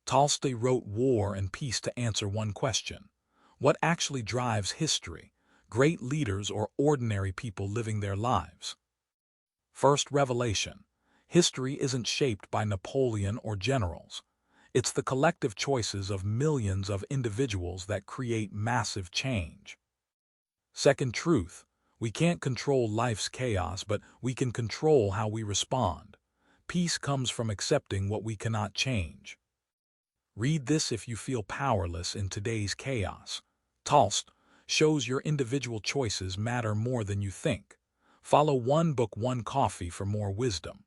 Tolstoy wrote War and Peace to answer one question. What actually drives history? Great leaders or ordinary people living their lives? First revelation. History isn't shaped by Napoleon or generals. It's the collective choices of millions of individuals that create massive change. Second truth. We can't control life's chaos, but we can control how we respond. Peace comes from accepting what we cannot change. Read this if you feel powerless in today's chaos. Tolstoy shows your individual choices matter more than you think. Follow One Book, One Coffee for more wisdom.